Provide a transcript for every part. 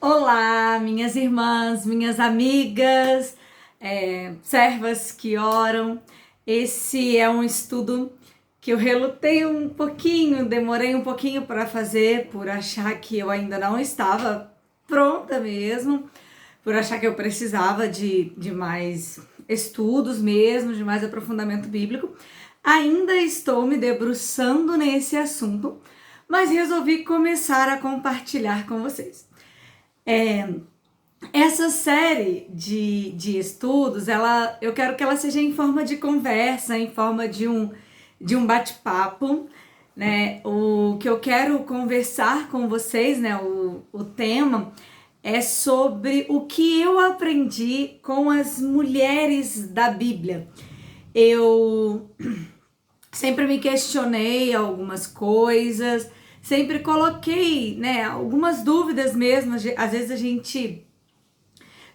Olá, minhas irmãs, minhas amigas, servas que oram. Esse é um estudo que eu relutei um pouquinho, demorei um pouquinho para fazer, por achar que eu ainda não estava pronta mesmo, por achar que eu precisava de mais estudos mesmo, de mais aprofundamento bíblico. Ainda estou me debruçando nesse assunto, mas resolvi começar a compartilhar com vocês. Essa série de estudos, eu quero que ela seja em forma de conversa, em forma de um bate-papo, né? O que eu quero conversar com vocês, né? O tema é sobre o que eu aprendi com as mulheres da Bíblia. Eu sempre me questionei algumas coisas, sempre coloquei, né, algumas dúvidas mesmo. Às vezes a gente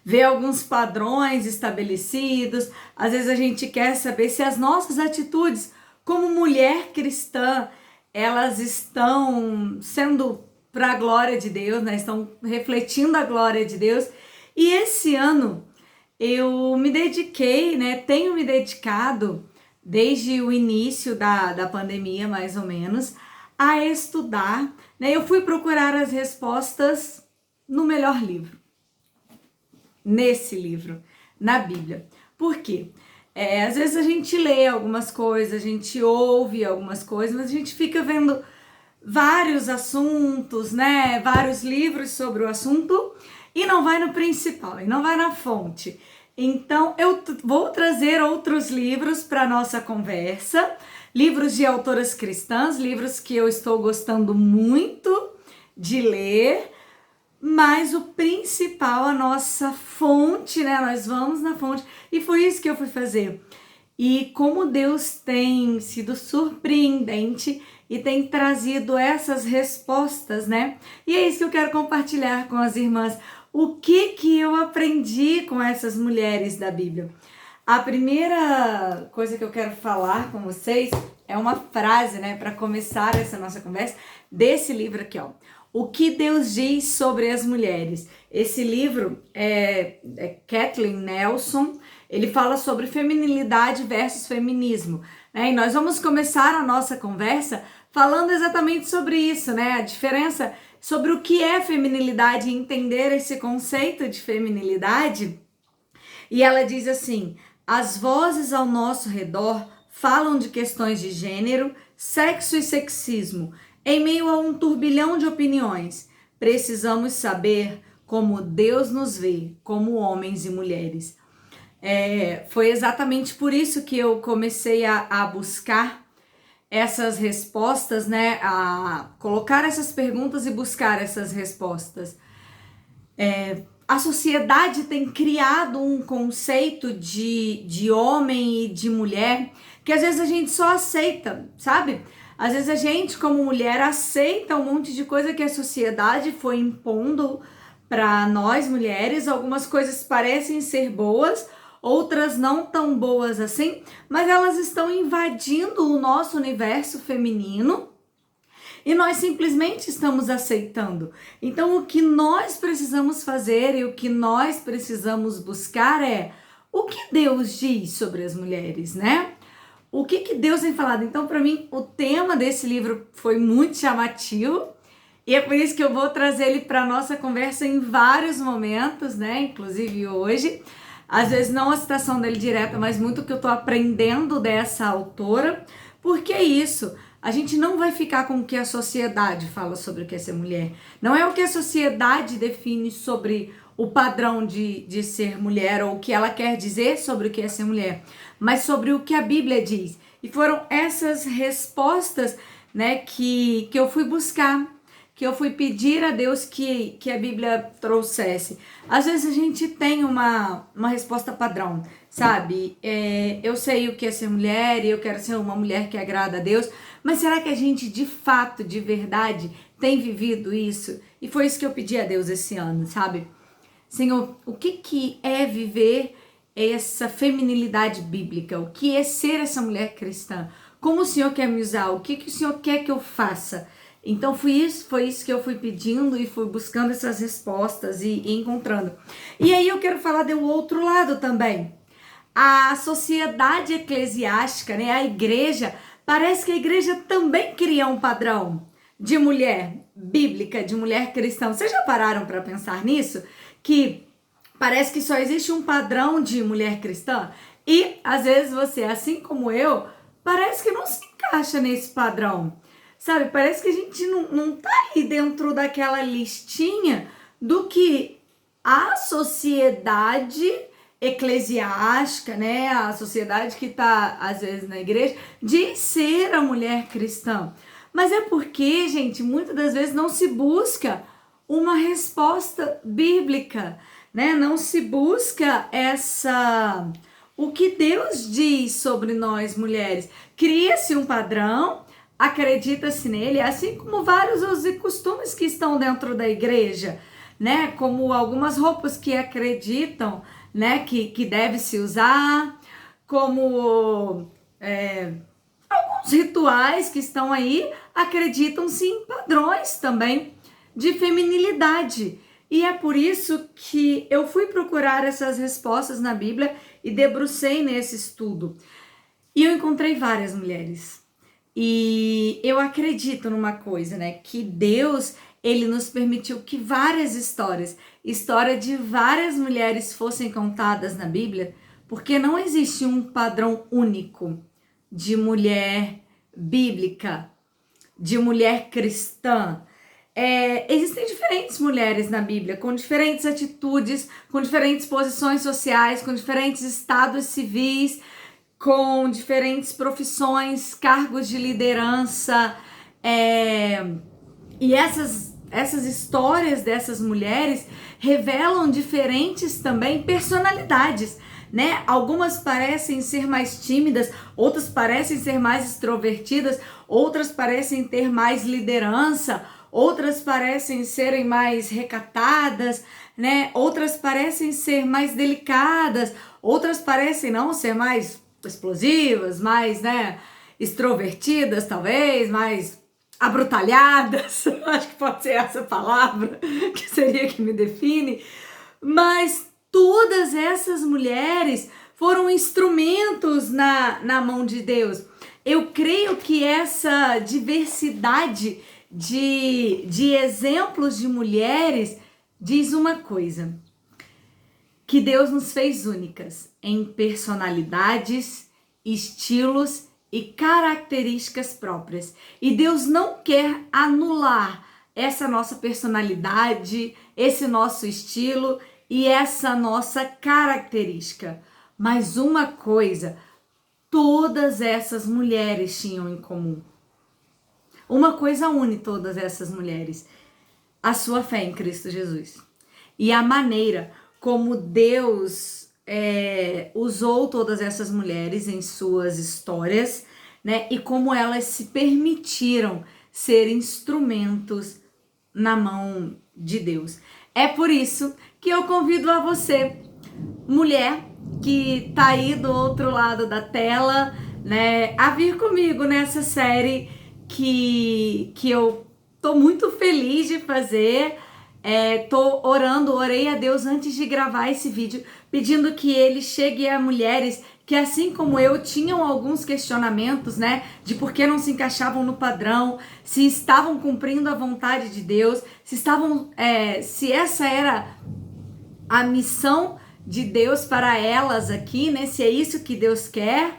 vê alguns padrões estabelecidos, às vezes a gente quer saber se as nossas atitudes como mulher cristã, elas estão sendo para a glória de Deus, né? Estão refletindo a glória de Deus. E esse ano eu me dediquei, né? Tenho me dedicado desde o início da pandemia, mais ou menos, a estudar, né? Eu fui procurar as respostas no melhor livro, nesse livro, na Bíblia. Por quê? Às vezes a gente lê algumas coisas, a gente ouve algumas coisas, mas a gente fica vendo vários assuntos, né? Vários livros sobre o assunto e não vai no principal, e não vai na fonte. Então eu vou trazer outros livros para nossa conversa, livros de autoras cristãs, livros que eu estou gostando muito de ler. Mas o principal, a nossa fonte, né? Nós vamos na fonte. E foi isso que eu fui fazer. E como Deus tem sido surpreendente e tem trazido essas respostas, né? E é isso que eu quero compartilhar com as irmãs. O que eu aprendi com essas mulheres da Bíblia? A primeira coisa que eu quero falar com vocês é uma frase, né? Para começar essa nossa conversa, desse livro aqui, ó. O que Deus diz sobre as mulheres. Esse livro é Kathleen Nelson. Ele fala sobre feminilidade versus feminismo, né? E nós vamos começar a nossa conversa falando exatamente sobre isso, né? A diferença sobre o que é feminilidade e entender esse conceito de feminilidade. E ela diz assim: as vozes ao nosso redor falam de questões de gênero, sexo e sexismo. Em meio a um turbilhão de opiniões, precisamos saber como Deus nos vê, como homens e mulheres. Foi exatamente por isso que eu comecei a buscar essas respostas, né? A colocar essas perguntas e buscar essas respostas. A sociedade tem criado um conceito de homem e de mulher que às vezes a gente só aceita, sabe? Às vezes a gente, como mulher, aceita um monte de coisa que a sociedade foi impondo para nós mulheres. Algumas coisas parecem ser boas, outras não tão boas assim, mas elas estão invadindo o nosso universo feminino e nós simplesmente estamos aceitando. Então, o que nós precisamos fazer e o que nós precisamos buscar é o que Deus diz sobre as mulheres, né? O que Deus tem falado? Então, para mim, o tema desse livro foi muito chamativo e é por isso que eu vou trazer ele para nossa conversa em vários momentos, né? Inclusive hoje. Às vezes não a citação dele direta, mas muito o que eu tô aprendendo dessa autora. Porque é isso, a gente não vai ficar com o que a sociedade fala sobre o que é ser mulher. Não é o que a sociedade define sobre o padrão de ser mulher ou o que ela quer dizer sobre o que é ser mulher, mas sobre o que a Bíblia diz. E foram essas respostas, né, que eu fui buscar, que eu fui pedir a Deus que a Bíblia trouxesse. Às vezes a gente tem uma resposta padrão, sabe? Eu sei o que é ser mulher e eu quero ser uma mulher que agrada a Deus, mas será que a gente de fato, de verdade, tem vivido isso? E foi isso que eu pedi a Deus esse ano, sabe? Senhor, o que é viver essa feminilidade bíblica? O que é ser essa mulher cristã? Como o Senhor quer me usar? O que o Senhor quer que eu faça? Então foi isso que eu fui pedindo e fui buscando essas respostas e encontrando. E aí eu quero falar do outro lado também. A sociedade eclesiástica, né, a igreja, parece que a igreja também cria um padrão de mulher bíblica, de mulher cristã. Vocês já pararam para pensar nisso? Que parece que só existe um padrão de mulher cristã e às vezes você, assim como eu, parece que não se encaixa nesse padrão. Sabe, parece que a gente não tá aí dentro daquela listinha do que a sociedade eclesiástica, né, a sociedade que tá às vezes na igreja, diz ser a mulher cristã. Mas é porque, gente, muitas das vezes não se busca uma resposta bíblica, né? Não se busca o que Deus diz sobre nós mulheres. Cria-se um padrão, acredita-se nele, assim como vários usos e costumes que estão dentro da igreja, né? Como algumas roupas que acreditam, né, que deve se usar, como alguns rituais que estão aí, acreditam-se em padrões também de feminilidade. E é por isso que eu fui procurar essas respostas na Bíblia e debrucei nesse estudo. E eu encontrei várias mulheres. E eu acredito numa coisa, né? Que Deus, ele nos permitiu que várias história de várias mulheres fossem contadas na Bíblia, porque não existe um padrão único de mulher bíblica, de mulher cristã. Existem diferentes mulheres na Bíblia, com diferentes atitudes, com diferentes posições sociais, com diferentes estados civis, com diferentes profissões, cargos de liderança, e essas histórias dessas mulheres revelam diferentes também personalidades, né? Algumas parecem ser mais tímidas, outras parecem ser mais extrovertidas, outras parecem ter mais liderança, outras parecem serem mais recatadas, né? Outras parecem ser mais delicadas, outras parecem não ser mais explosivas, mais, né, extrovertidas, talvez, mais abrutalhadas, acho que pode ser essa palavra que seria que me define, mas todas essas mulheres foram instrumentos na mão de Deus. Eu creio que essa diversidade de exemplos de mulheres diz uma coisa: que Deus nos fez únicas em personalidades, estilos e características próprias. E Deus não quer anular essa nossa personalidade, esse nosso estilo e essa nossa característica. Mas uma coisa, todas essas mulheres tinham em comum. Uma coisa une todas essas mulheres: a sua fé em Cristo Jesus. E a maneira como Deus usou todas essas mulheres em suas histórias, né? E como elas se permitiram ser instrumentos na mão de Deus. É por isso que eu convido a você, mulher que tá aí do outro lado da tela, né, a vir comigo nessa série que eu tô muito feliz de fazer. Orei a Deus antes de gravar esse vídeo, pedindo que ele chegue a mulheres que, assim como eu, tinham alguns questionamentos, né, de por que não se encaixavam no padrão, se estavam cumprindo a vontade de Deus, se essa era a missão de Deus para elas aqui, né, se é isso que Deus quer.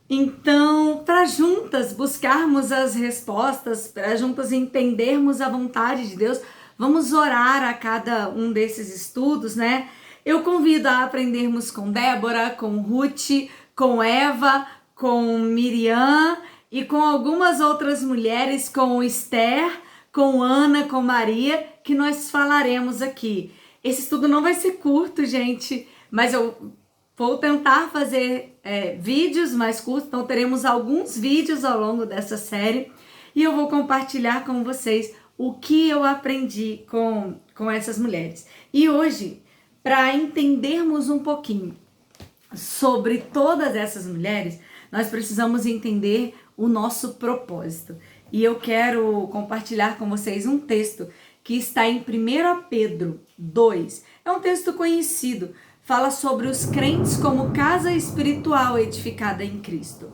Então, para juntas buscarmos as respostas, para juntas entendermos a vontade de Deus, vamos orar a cada um desses estudos, né? Eu convido a aprendermos com Débora, com Ruth, com Eva, com Miriam e com algumas outras mulheres, com Esther, com Ana, com Maria, que nós falaremos aqui. Esse estudo não vai ser curto, gente, mas eu vou tentar fazer vídeos mais curtos, então teremos alguns vídeos ao longo dessa série e eu vou compartilhar com vocês o que eu aprendi com essas mulheres. E hoje, para entendermos um pouquinho sobre todas essas mulheres, nós precisamos entender o nosso propósito. E eu quero compartilhar com vocês um texto que está em 1 Pedro 2. É um texto conhecido, fala sobre os crentes como casa espiritual edificada em Cristo.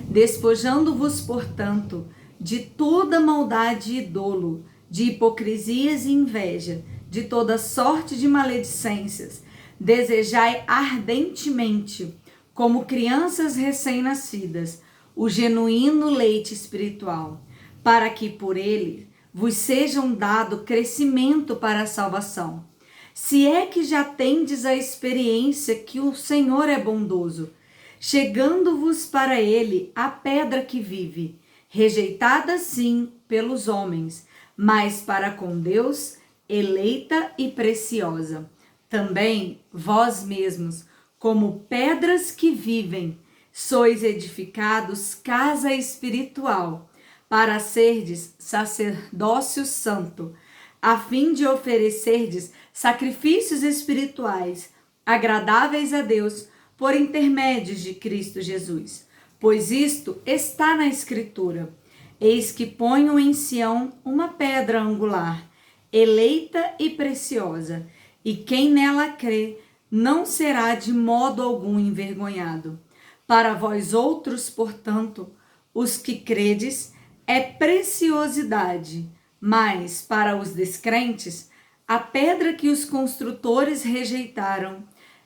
Despojando-vos, portanto, de toda maldade e dolo, de hipocrisias e inveja, de toda sorte de maledicências, desejai ardentemente, como crianças recém-nascidas, o genuíno leite espiritual, para que por ele vos sejam dado crescimento para a salvação. Se é que já tendes a experiência que o Senhor é bondoso, chegando-vos para ele a pedra que vive, rejeitada sim pelos homens, mas para com Deus eleita e preciosa. Também vós mesmos, como pedras que vivem, sois edificados casa espiritual, para serdes sacerdócio santo, a fim de oferecerdes sacrifícios espirituais, agradáveis a Deus, por intermédio de Cristo Jesus. Pois isto está na Escritura: eis que ponho em Sião uma pedra angular, eleita e preciosa, e quem nela crê não será de modo algum envergonhado. Para vós outros, portanto, os que credes, é preciosidade, mas para os descrentes, a pedra que os construtores rejeitaram,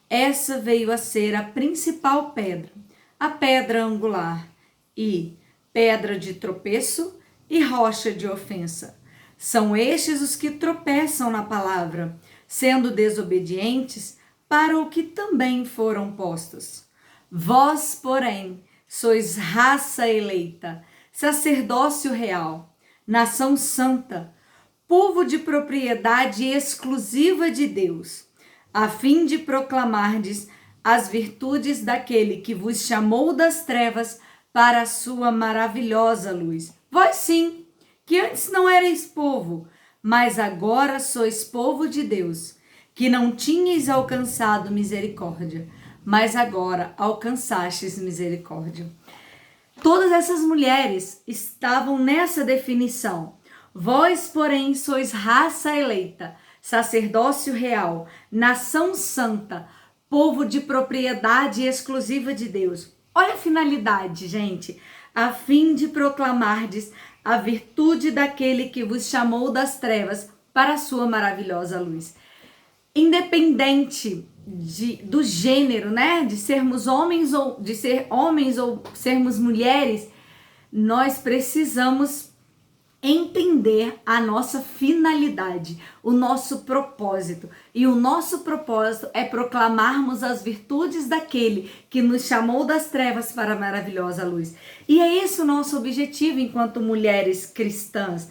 essa veio a ser a principal pedra, a pedra angular, e pedra de tropeço e rocha de ofensa. São estes os que tropeçam na palavra, sendo desobedientes para o que também foram postos. Vós, porém, sois raça eleita, sacerdócio real, nação santa, povo de propriedade exclusiva de Deus, a fim de proclamardes as virtudes daquele que vos chamou das trevas para a sua maravilhosa luz. Vós sim, que antes não erais povo, mas agora sois povo de Deus, que não tinhais alcançado misericórdia, mas agora alcançastes misericórdia. Todas essas mulheres estavam nessa definição. Vós, porém, sois raça eleita, sacerdócio real, nação santa, povo de propriedade exclusiva de Deus. Olha a finalidade, gente. A fim de proclamardes a virtude daquele que vos chamou das trevas para a sua maravilhosa luz. Independente do gênero, né? De sermos homens ou de ser homens ou sermos mulheres, nós precisamos entender a nossa finalidade, o nosso propósito. E o nosso propósito é proclamarmos as virtudes daquele que nos chamou das trevas para a maravilhosa luz. E é esse o nosso objetivo enquanto mulheres cristãs.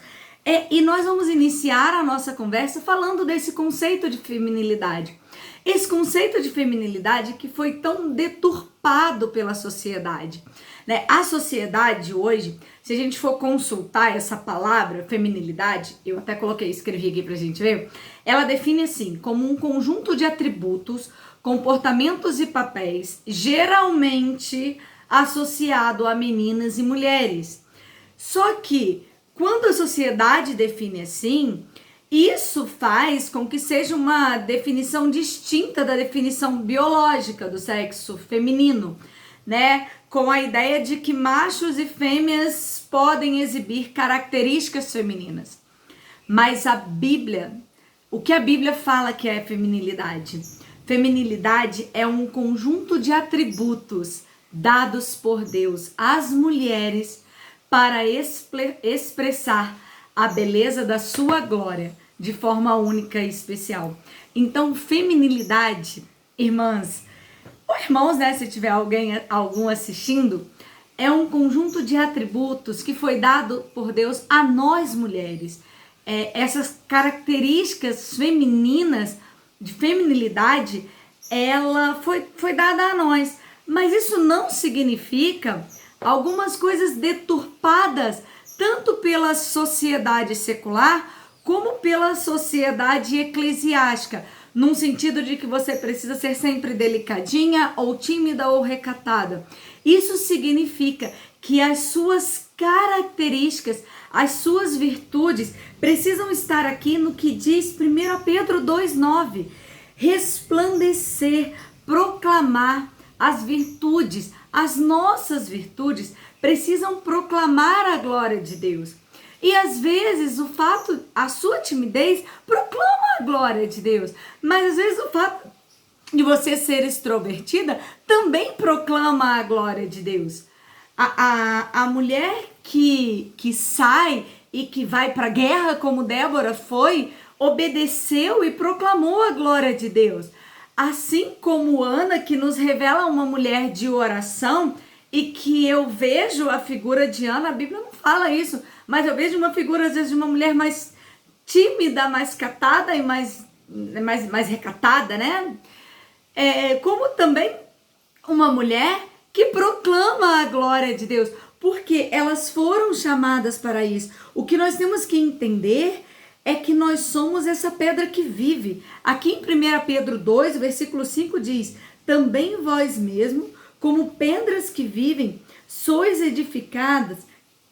E nós vamos iniciar a nossa conversa falando desse conceito de feminilidade. Esse conceito de feminilidade que foi tão deturpado pela sociedade, né? A sociedade hoje, se a gente for consultar essa palavra, feminilidade, eu até escrevi aqui pra gente ver, ela define assim, como um conjunto de atributos, comportamentos e papéis, geralmente associado a meninas e mulheres. Só que, quando a sociedade define assim, isso faz com que seja uma definição distinta da definição biológica do sexo feminino, né? Com a ideia de que machos e fêmeas podem exibir características femininas. Mas a Bíblia, o que a Bíblia fala que é feminilidade? Feminilidade é um conjunto de atributos dados por Deus às mulheres para expressar a beleza da sua glória de forma única e especial. Então, feminilidade, irmãs, ou irmãos, né, se tiver algum assistindo, é um conjunto de atributos que foi dado por Deus a nós mulheres. Essas características femininas, de feminilidade, ela foi dada a nós. Mas isso não significa algumas coisas deturpadas, tanto pela sociedade secular, como pela sociedade eclesiástica, num sentido de que você precisa ser sempre delicadinha, ou tímida, ou recatada. Isso significa que as suas características, as suas virtudes precisam estar aqui no que diz 1 Pedro 2,9. Resplandecer, proclamar as virtudes, as nossas virtudes precisam proclamar a glória de Deus. E às vezes a sua timidez proclama a glória de Deus, mas às vezes o fato de você ser extrovertida também proclama a glória de Deus. A mulher que sai e que vai para a guerra, como Débora foi, obedeceu e proclamou a glória de Deus. Assim como Ana, que nos revela uma mulher de oração, e que eu vejo a figura de Ana, a Bíblia não fala isso, mas eu vejo uma figura, às vezes, de uma mulher mais tímida, mais catada e mais recatada, né? Como também uma mulher que proclama a glória de Deus, porque elas foram chamadas para isso. O que nós temos que entender é que nós somos essa pedra que vive. Aqui em 1 Pedro 2, versículo 5 diz: também vós mesmo, como pedras que vivem, sois edificadas,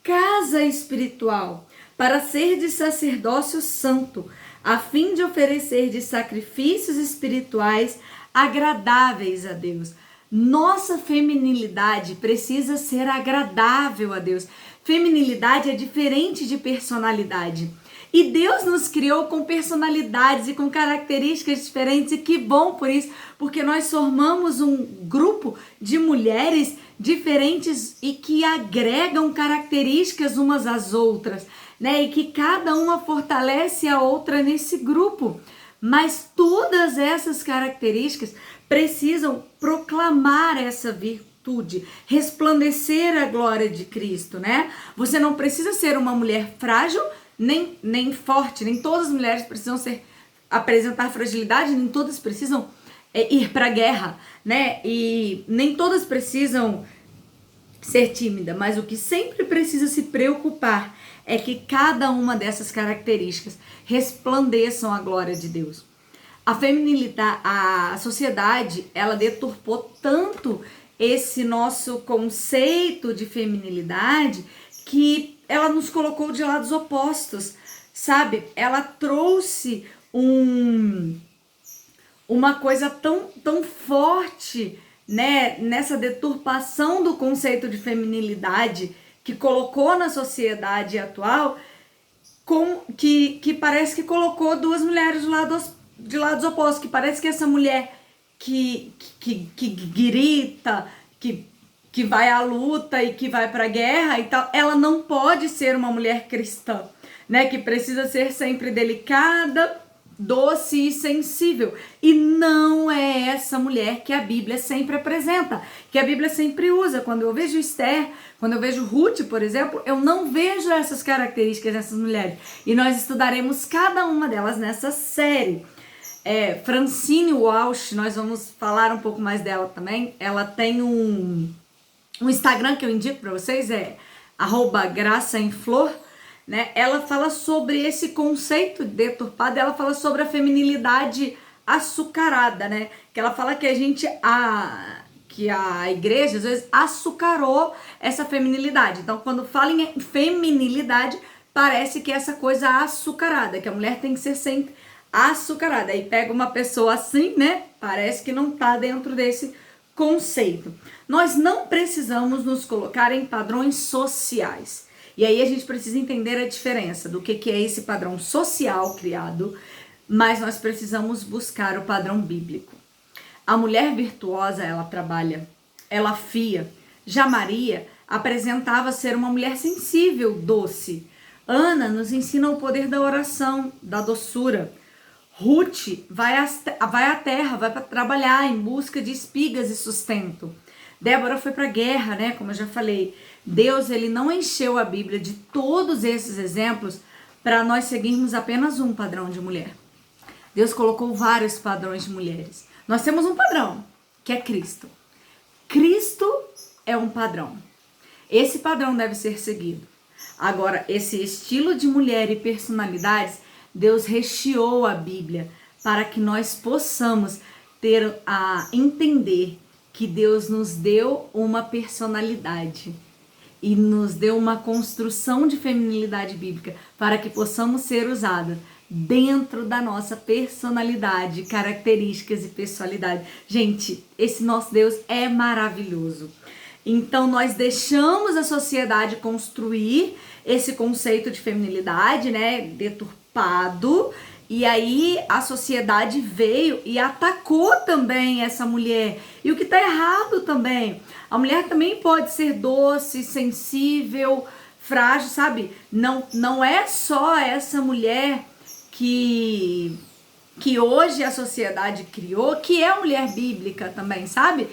casa espiritual, para ser de sacerdócio santo, a fim de oferecer de sacrifícios espirituais agradáveis a Deus. Nossa feminilidade precisa ser agradável a Deus. Feminilidade é diferente de personalidade. E Deus nos criou com personalidades e com características diferentes, e que bom por isso, porque nós formamos um grupo de mulheres diferentes e que agregam características umas às outras, né? E que cada uma fortalece a outra nesse grupo. Mas todas essas características precisam proclamar essa virtude, resplandecer a glória de Cristo, né? Você não precisa ser uma mulher frágil, nem forte, nem todas as mulheres precisam apresentar fragilidade, nem todas precisam ir para a guerra, né? E nem todas precisam ser tímida, mas o que sempre precisa se preocupar é que cada uma dessas características resplandeçam a glória de Deus. A feminilidade, a sociedade, ela deturpou tanto esse nosso conceito de feminilidade que ela nos colocou de lados opostos, sabe? Ela trouxe uma coisa tão forte, né, nessa deturpação do conceito de feminilidade que colocou na sociedade atual, que parece que colocou duas mulheres de lados opostos, que parece que essa mulher que grita, que vai à luta e que vai para a guerra e tal, ela não pode ser uma mulher cristã, né? Que precisa ser sempre delicada, doce e sensível. E não é essa mulher que a Bíblia sempre apresenta, que a Bíblia sempre usa. Quando eu vejo Esther, quando eu vejo Ruth, por exemplo, eu não vejo essas características dessas mulheres. E nós estudaremos cada uma delas nessa série. Francine Walsh, nós vamos falar um pouco mais dela também. Ela tem um Instagram que eu indico para vocês, @graçaemflor, né? Ela fala sobre esse conceito deturpado, ela fala sobre a feminilidade açucarada, né? Que ela fala que que a igreja às vezes açucarou essa feminilidade. Então, quando fala em feminilidade, parece que é essa coisa açucarada, que a mulher tem que ser sempre açucarada. Aí pega uma pessoa assim, né? Parece que não tá dentro desse conceito. Nós não precisamos nos colocar em padrões sociais. E aí a gente precisa entender a diferença do que é esse padrão social criado, mas nós precisamos buscar o padrão bíblico. A mulher virtuosa, ela trabalha, ela fia. Já Maria apresentava ser uma mulher sensível, doce. Ana nos ensina o poder da oração, da doçura. Ruth vai à terra, vai para trabalhar em busca de espigas e sustento. Débora foi para a guerra, né? Como eu já falei. Deus, ele não encheu a Bíblia de todos esses exemplos para nós seguirmos apenas um padrão de mulher. Deus colocou vários padrões de mulheres. Nós temos um padrão, que é Cristo. Cristo é um padrão. Esse padrão deve ser seguido. Agora, esse estilo de mulher e personalidades, Deus recheou a Bíblia para que nós possamos entender que Deus nos deu uma personalidade. e nos deu uma construção de feminilidade bíblica para que possamos ser usadas dentro da nossa personalidade, características e pessoalidade. Gente, esse nosso Deus é maravilhoso. Então nós deixamos a sociedade construir esse conceito de feminilidade, né, deturpado, e aí a sociedade veio e atacou também essa mulher. E o que está errado também, a mulher também pode ser doce, sensível, frágil, sabe? Não é só essa mulher que hoje a sociedade criou, que é a mulher bíblica também, sabe?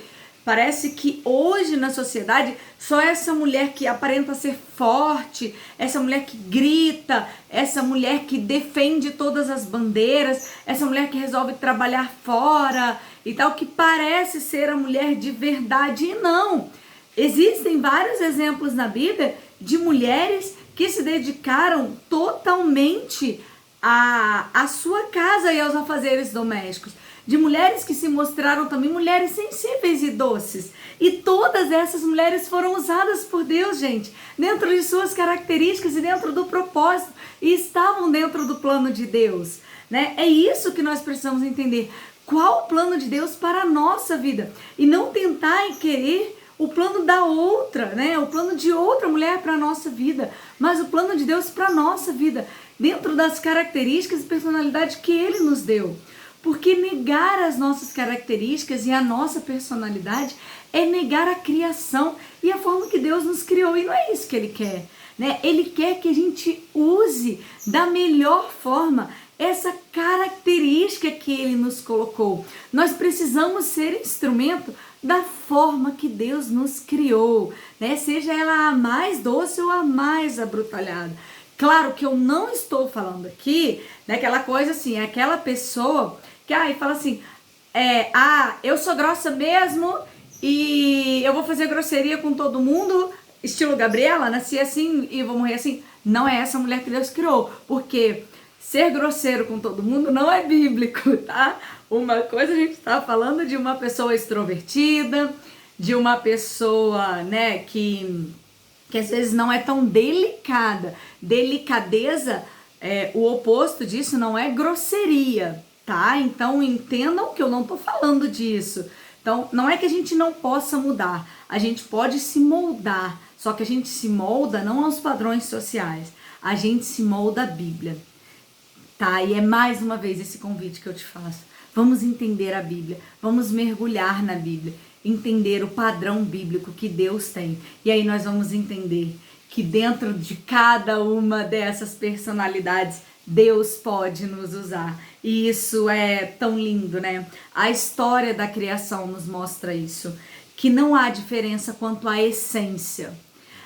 Parece que hoje na sociedade só essa mulher que aparenta ser forte, essa mulher que grita, essa mulher que defende todas as bandeiras, essa mulher que resolve trabalhar fora e tal, que parece ser a mulher de verdade. E não! Existem vários exemplos na Bíblia de mulheres que se dedicaram totalmente à sua casa e aos afazeres domésticos. De mulheres que se mostraram também mulheres sensíveis e doces. E todas essas mulheres foram usadas por Deus, gente, dentro de suas características e dentro do propósito, e estavam dentro do plano de Deus, né? É isso que nós precisamos entender. Qual o plano de Deus para a nossa vida? E não tentar querer o plano da outra, né? O plano de outra mulher para a nossa vida, mas o plano de Deus para a nossa vida, dentro das características e personalidade que Ele nos deu. Porque negar as nossas características e a nossa personalidade é negar a criação e a forma que Deus nos criou. E não é isso que Ele quer, né? Ele quer que a gente use da melhor forma essa característica que Ele nos colocou. Nós precisamos ser instrumento da forma que Deus nos criou, né? Seja ela a mais doce ou a mais abrutalhada. Claro que eu não estou falando aqui daquela coisa assim, aquela pessoa que aí fala assim, eu sou grossa mesmo e eu vou fazer grosseria com todo mundo, estilo Gabriela, nasci assim e vou morrer assim. Não é essa mulher que Deus criou, porque ser grosseiro com todo mundo não é bíblico, tá? Uma coisa a gente está falando de uma pessoa extrovertida, de uma pessoa, né, que às vezes não é tão delicada. Delicadeza, o oposto disso não é grosseria, tá? Então entendam que eu não tô falando disso. Então não é que a gente não possa mudar, a gente pode se moldar, só que a gente se molda não aos padrões sociais, a gente se molda à Bíblia, tá? E é mais uma vez esse convite que eu te faço. Vamos entender a Bíblia, vamos mergulhar na Bíblia, entender o padrão bíblico que Deus tem. E aí nós vamos entender que dentro de cada uma dessas personalidades, Deus pode nos usar. E isso é tão lindo, né? A história da criação nos mostra isso, que não há diferença quanto à essência.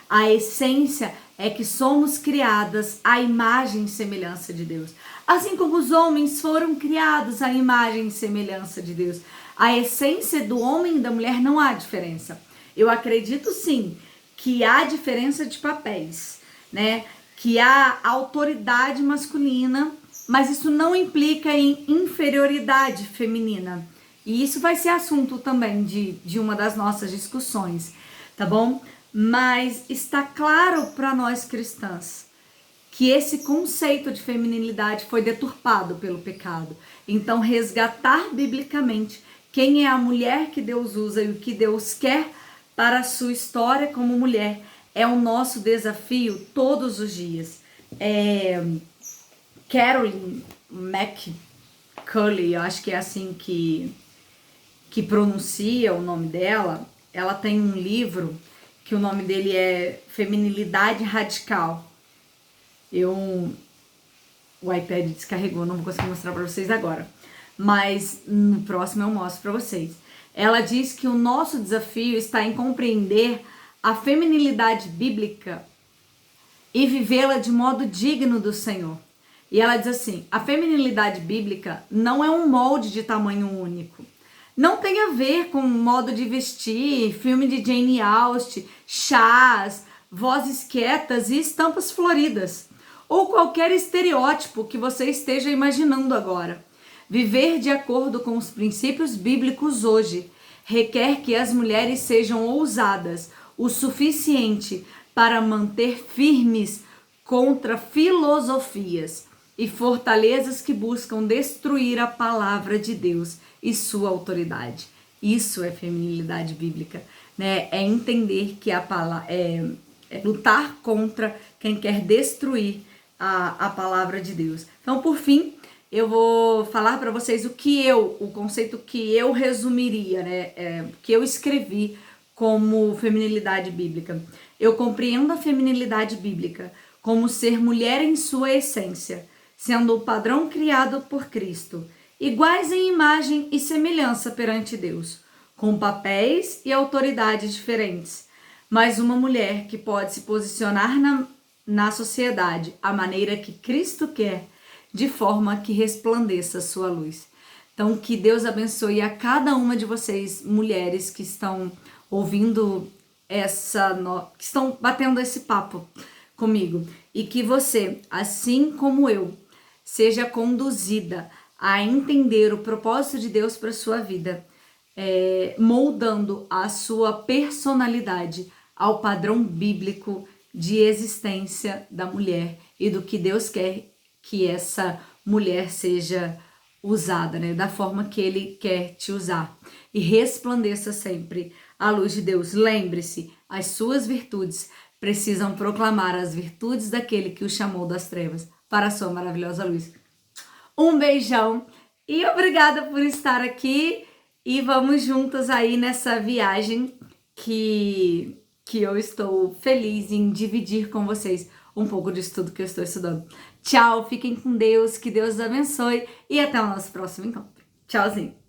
A essência é que somos criadas à imagem e semelhança de Deus. Assim como os homens foram criados à imagem e semelhança de Deus. A essência do homem e da mulher não há diferença. Eu acredito sim que há diferença de papéis, né? Que há autoridade masculina, mas isso não implica em inferioridade feminina. E isso vai ser assunto também de uma das nossas discussões, tá bom? Mas está claro para nós cristãs que esse conceito de feminilidade foi deturpado pelo pecado. Então, resgatar biblicamente quem é a mulher que Deus usa e o que Deus quer para a sua história como mulher é o nosso desafio todos os dias. Carolyn McCulley, eu acho que é assim que pronuncia o nome dela, ela tem um livro que o nome dele é Feminilidade Radical. O iPad descarregou, não vou conseguir mostrar para vocês agora, mas no próximo eu mostro para vocês. Ela diz que o nosso desafio está em compreender a feminilidade bíblica e vivê-la de modo digno do Senhor. E ela diz assim: a feminilidade bíblica não é um molde de tamanho único. Não tem a ver com modo de vestir, filme de Jane Austen, chás, vozes quietas e estampas floridas, ou qualquer estereótipo que você esteja imaginando agora. Viver de acordo com os princípios bíblicos hoje requer que as mulheres sejam ousadas o suficiente para manter firmes contra filosofias e fortalezas que buscam destruir a palavra de Deus e sua autoridade. Isso é feminilidade bíblica, né? É entender que a palavra é lutar contra quem quer destruir a palavra de Deus. Então, por fim, eu vou falar para vocês o conceito que eu resumiria, né? Que eu escrevi como feminilidade bíblica. Eu compreendo a feminilidade bíblica como ser mulher em sua essência, sendo o padrão criado por Cristo, iguais em imagem e semelhança perante Deus, com papéis e autoridades diferentes, mas uma mulher que pode se posicionar na sociedade à maneira que Cristo quer, de forma que resplandeça sua luz. Então, que Deus abençoe a cada uma de vocês, mulheres que estão ouvindo que estão batendo esse papo comigo, e que você, assim como eu, seja conduzida a entender o propósito de Deus para sua vida, moldando a sua personalidade ao padrão bíblico de existência da mulher e do que Deus quer que essa mulher seja usada, né? Da forma que Ele quer te usar. E resplandeça sempre a luz de Deus. Lembre-se, as suas virtudes precisam proclamar as virtudes daquele que o chamou das trevas para a sua maravilhosa luz. Um beijão e obrigada por estar aqui, e vamos juntas aí nessa viagem que eu estou feliz em dividir com vocês um pouco disso tudo que eu estou estudando. Tchau, fiquem com Deus, que Deus os abençoe e até o nosso próximo encontro. Tchauzinho!